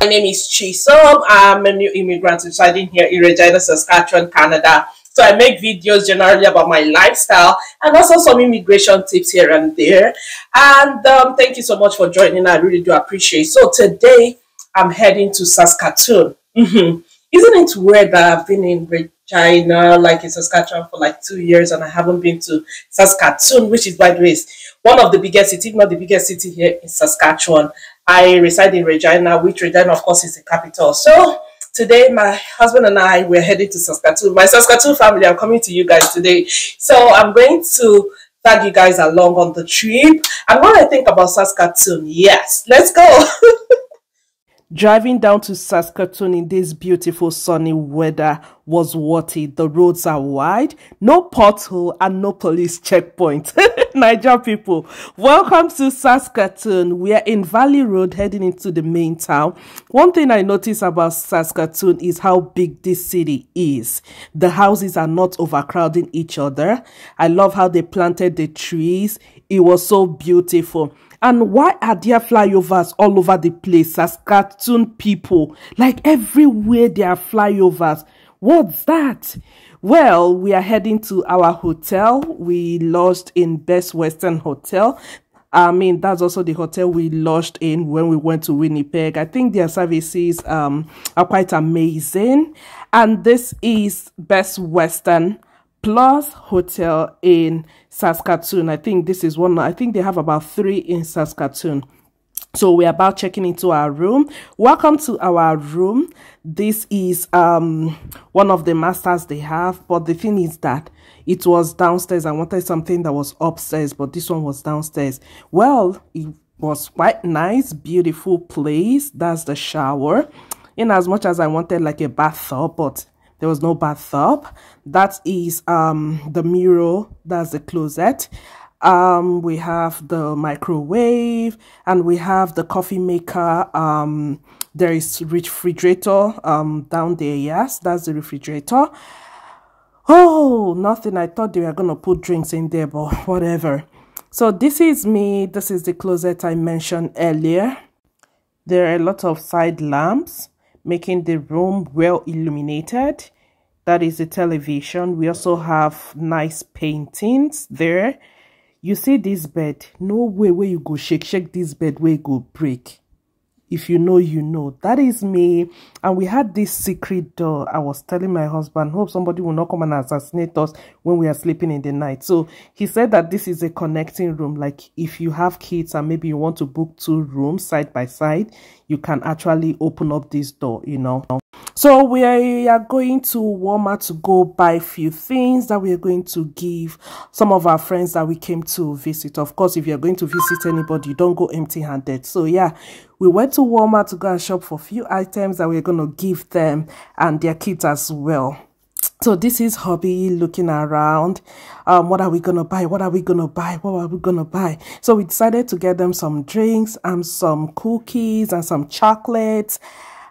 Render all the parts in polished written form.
My name is Chisom. I'm a new immigrant residing here in Regina, Saskatchewan, Canada. So I make videos generally about my lifestyle and also some immigration tips here and there. And thank you so much for joining. I really do appreciate it. So today I'm heading to Saskatoon. Isn't it weird that I've been in Regina, like in Saskatchewan, for like 2 years and I haven't been to Saskatoon, which is, by the way, one of the biggest cities, if not the biggest city here in Saskatchewan. I reside in Regina, which Regina, of course, is the capital. So today, my husband and I, we're heading to Saskatoon. My Saskatoon family, I'm coming to you guys today. So I'm going to tag you guys along on the trip. And what I think about Saskatoon, yes, let's go. Driving down to Saskatoon in this beautiful sunny weather was worth it. The roads are wide, no pothole and no police checkpoint. Niger people, welcome to Saskatoon. We are in Valley Road heading into the main town. One thing I noticed about Saskatoon is how big this city is. The houses are not overcrowding each other. I love how they planted the trees. It was so beautiful. And why are there flyovers all over the place? Saskatoon people, like everywhere there are flyovers. What's that? Well, we are heading to our hotel. We lodged in Best Western Hotel. I mean, that's also the hotel we lodged in when we went to Winnipeg. I think their services are quite amazing. And this is Best Western Plus Hotel in Saskatoon. I think this is one. I think they have about 3 in Saskatoon. So we're about checking into our room. Welcome to our room. This is one of the masters they have, but the thing is that it was downstairs. I wanted something that was upstairs, but this one was downstairs. Well, it was quite nice, beautiful place. That's the shower. In as much as I wanted like a bathtub, but there was no bathtub. That is the mirror. That's the closet. We have the microwave and we have the coffee maker. There is refrigerator down there. Yes, that's the refrigerator. Oh, nothing. I thought they were gonna put drinks in there, but whatever. So this is me. This is the closet I mentioned earlier. There are a lot of side lamps, making the room well illuminated. That is the television. We also have nice paintings there. You see this bed, no way where you go shake this bed where you go break. If you know, you know. That is me. And we had this secret door. I was telling my husband, hope somebody will not come and assassinate us when we are sleeping in the night. So he said that this is a connecting room. Like if you have kids and maybe you want to book 2 rooms side by side, you can actually open up this door, you know. So we are going to Walmart to go buy a few things that we are going to give some of our friends that we came to visit. Of course, if you're going to visit anybody, you don't go empty-handed. So yeah, we went to Walmart to go and shop for a few items that we're going to give them and their kids as well. So this is hubby looking around. What are we going to buy? What are we going to buy? What are we going to buy? So we decided to get them some drinks and some cookies and some chocolates.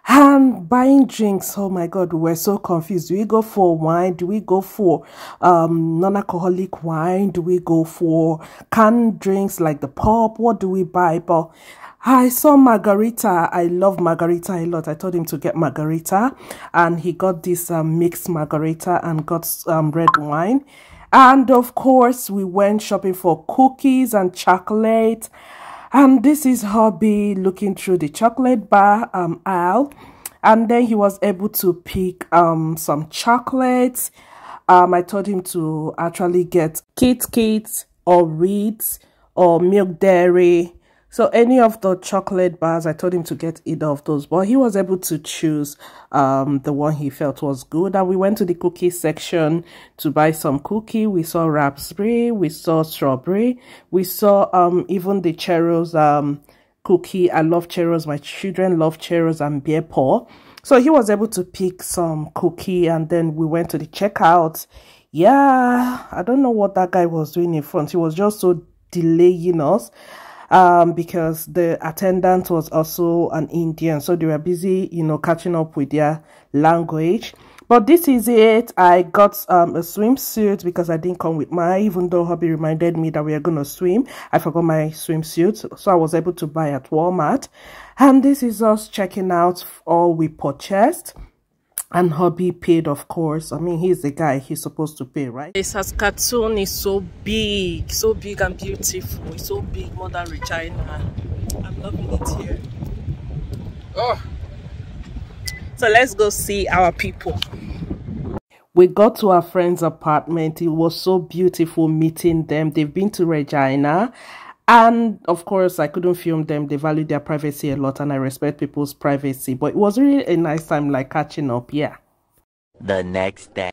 And buying drinks, oh my god, we were so confused. Do we go for wine? Do we go for non-alcoholic wine? Do we go for canned drinks like the pop? What do we buy? But I saw margarita. I love margarita a lot. I told him to get margarita, and he got this mixed margarita and got red wine. And of course, we went shopping for cookies and chocolate. And this is hubby looking through the chocolate bar aisle. And then he was able to pick some chocolates. I told him to actually get Kit Kats or Ritz or Milk Dairy. So any of the chocolate bars, I told him to get either of those. But he was able to choose the one he felt was good. And we went to the cookie section to buy some cookie. We saw raspberry, we saw strawberry, we saw even the churros cookie. I love churros. My children love churros and beer paw. So he was able to pick some cookie, and then we went to the checkout. Yeah, I don't know what that guy was doing in front. He was just so delaying us. Because the attendant was also an Indian, so they were busy, you know, catching up with their language. But this is it. I got a swimsuit because I didn't come with mine, even though hubby reminded me that we are going to swim. I forgot my swimsuit, so I was able to buy at Walmart. And this is us checking out all we purchased. And hubby paid, of course. I mean, he's the guy. He's supposed to pay, right? The Saskatoon is so big and beautiful. It's so big, more than Regina. I'm loving it here. Oh. So let's go see our people. We got to our friend's apartment. It was so beautiful meeting them. They've been to Regina. And of course, I couldn't film them. They value their privacy a lot and I respect people's privacy. But it was really a nice time, like catching up, yeah. The next day.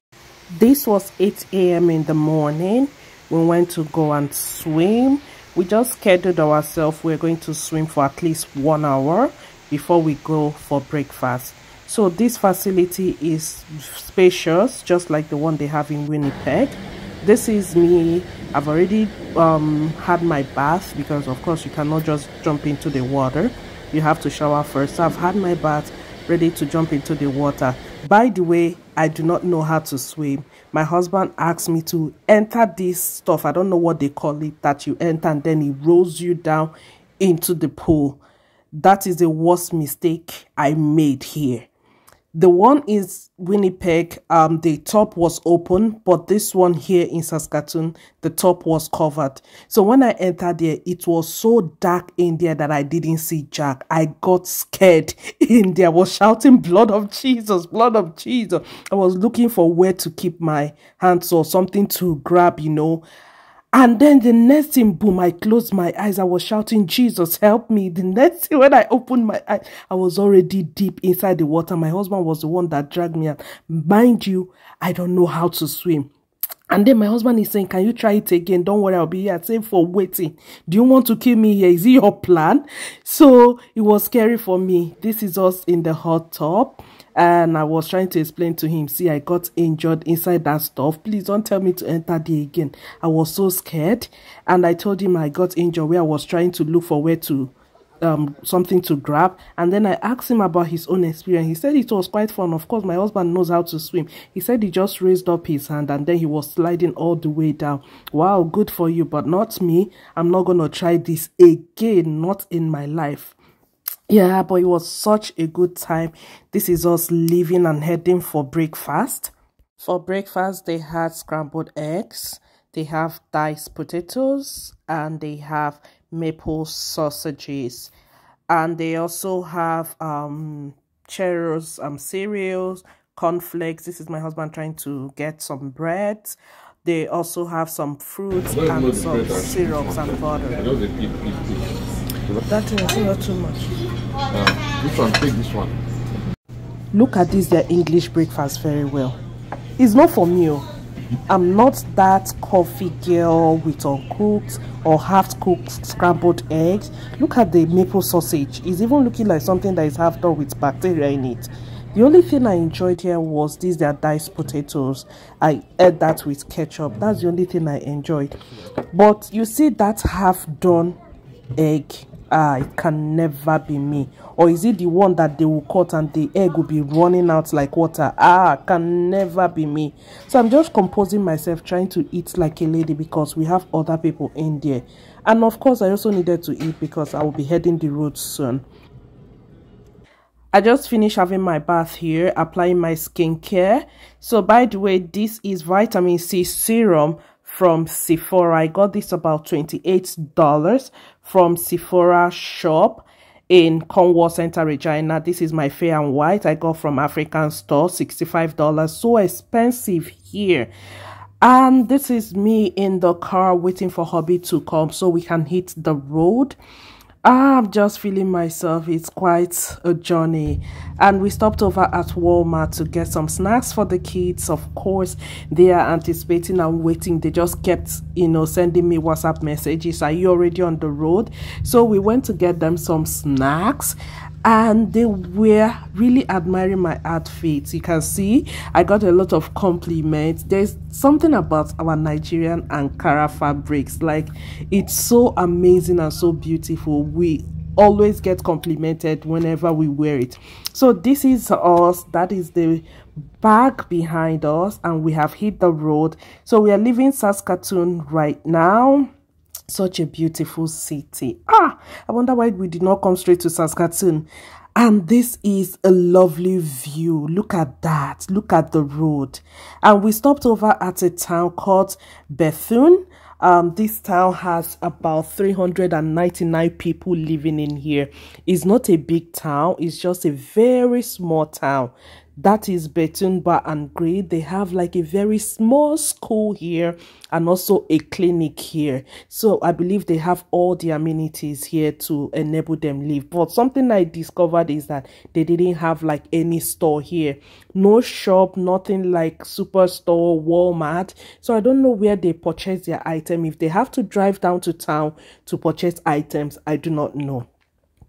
This was 8 a.m. in the morning. We went to go and swim. We just scheduled ourselves. We're going to swim for at least 1 hour before we go for breakfast. So this facility is spacious, just like the one they have in Winnipeg. This is me. I've already had my bath because of course you cannot just jump into the water. You have to shower first. So I've had my bath, ready to jump into the water. By the way, I do not know how to swim. My husband asked me to enter this stuff. I don't know what they call it, that you enter and then it rolls you down into the pool. That is the worst mistake I made here. The one is Winnipeg, the top was open, but this one here in Saskatoon, the top was covered. So when I entered there, it was so dark in there that I didn't see Jack. I got scared in there. I was shouting, blood of Jesus, blood of Jesus. I was looking for where to keep my hands or something to grab, you know. And then the next thing, boom, I closed my eyes. I was shouting, Jesus, help me. The next thing, when I opened my eyes, I was already deep inside the water. My husband was the one that dragged me out. Mind you, I don't know how to swim. And then my husband is saying, can you try it again? Don't worry, I'll be here. Same for waiting. Do you want to kill me here? Is it your plan? So it was scary for me. This is us in the hot tub. And I was trying to explain to him, see, I got injured inside that stuff. Please don't tell me to enter there again. I was so scared. And I told him I got injured where I was trying to look for where to, something to grab. And then I asked him about his own experience. He said it was quite fun. Of course, my husband knows how to swim. He said he just raised up his hand and then he was sliding all the way down. Wow, good for you, but not me. I'm not going to try this again, not in my life. Yeah, but it was such a good time. This is us leaving and heading for breakfast. For breakfast, they had scrambled eggs, they have diced potatoes, and they have maple sausages. And they also have churros, cereals, cornflakes. This is my husband trying to get some bread. They also have some fruits and some syrups and butter. That is not too much. This one, take this one. Look at this, their English breakfast very well. It's not for me. I'm not that coffee girl with uncooked or half-cooked scrambled eggs. Look at the maple sausage. It's even looking like something that is half done with bacteria in it. The only thing I enjoyed here was these, their diced potatoes. I ate that with ketchup. That's the only thing I enjoyed. But you see that half-done egg, it can never be me. Or is it the one that they will cut and the egg will be running out like water? Can never be me. So I'm just composing myself, trying to eat like a lady because we have other people in there. And of course, I also needed to eat because I will be heading the road soon. I just finished having my bath here, applying my skincare. So by the way, this is vitamin C serum from Sephora. I got this about $28 from Sephora shop in Cornwall Center, Regina. This is my Fair and White. I got from African store, $65. So expensive here. And this is me in the car waiting for hubby to come so we can hit the road. I'm just feeling myself. It's quite a journey. And we stopped over at Walmart to get some snacks for the kids. Of course, they are anticipating and waiting. They just kept, sending me WhatsApp messages. Are you already on the road? So we went to get them some snacks. And they were really admiring my outfits. You can see I got a lot of compliments. There's something about our Nigerian Ankara fabrics. Like, it's so amazing and so beautiful. We always get complimented whenever we wear it. So this is us. That is the bag behind us, and we have hit the road. So we are leaving Saskatoon right now. Such a beautiful city. I wonder why we did not come straight to Saskatoon. And this is a lovely view. Look at that. Look at the road. And we stopped over at a town called Bethune. This town has about 399 people living in here. It's not a big town. It's just a very small town. That is Bethune Bar and Grade. They have like a very small school here and also a clinic here. So I believe they have all the amenities here to enable them live. But something I discovered is that they didn't have like any store here. No shop, nothing like Superstore, Walmart. So I don't know where they purchase their item. If they have to drive down to town to purchase items, I do not know.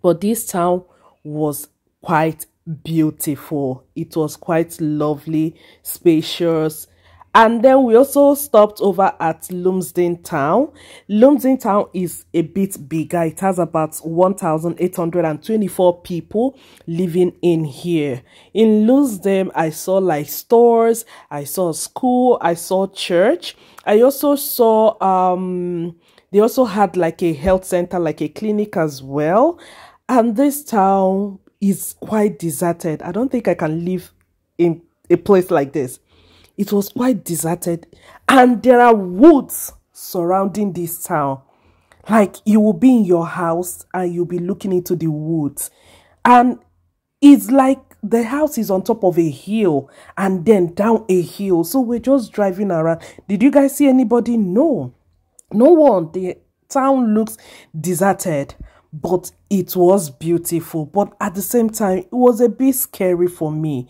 But this town was quite beautiful. It was quite lovely, spacious. And then we also stopped over at Lumsden Town. Lumsden Town is a bit bigger. It has about 1,824 people living in here. In Lumsden, I saw like stores, I saw school, I saw church. I also saw they also had like a health center, like a clinic as well. And this town is quite deserted. I don't think I can live in a place like this. It was quite deserted, and there are woods surrounding this town. Like you will be in your house and you'll be looking into the woods, and it's like the house is on top of a hill and then down a hill. So we're just driving around. Did you guys see anybody? No one. The town looks deserted, but it was beautiful. But at the same time, it was a bit scary for me.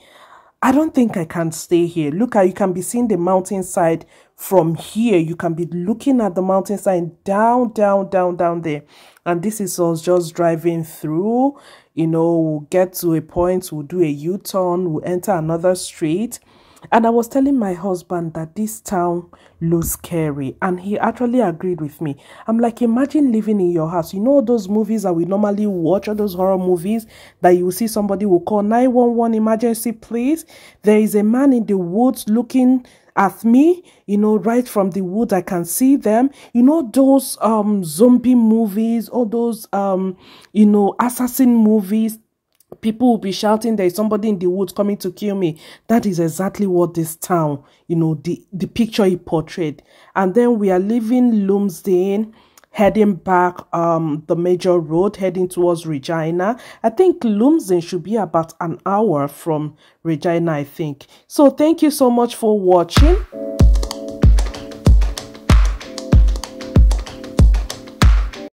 I don't think I can stay here. Look how you can be seeing the mountainside from here. You can be looking at the mountainside down there. And this is us just driving through. You know, we'll get to a point, we'll do a U-turn, we'll enter another street. And I was telling my husband that this town looks scary, and he actually agreed with me. I'm like, imagine living in your house. You know those movies that we normally watch, or those horror movies that you see somebody will call 911 emergency, please. There is a man in the woods looking at me, you know, right from the woods. I can see them. You know those zombie movies, or those you know, assassin movies. People will be shouting, there is somebody in the woods coming to kill me. That is exactly what this town, you know, the picture he portrayed. And then we are leaving Lumsden, heading back the major road, heading towards Regina. I think Lumsden should be about an hour from Regina, I think. So thank you so much for watching.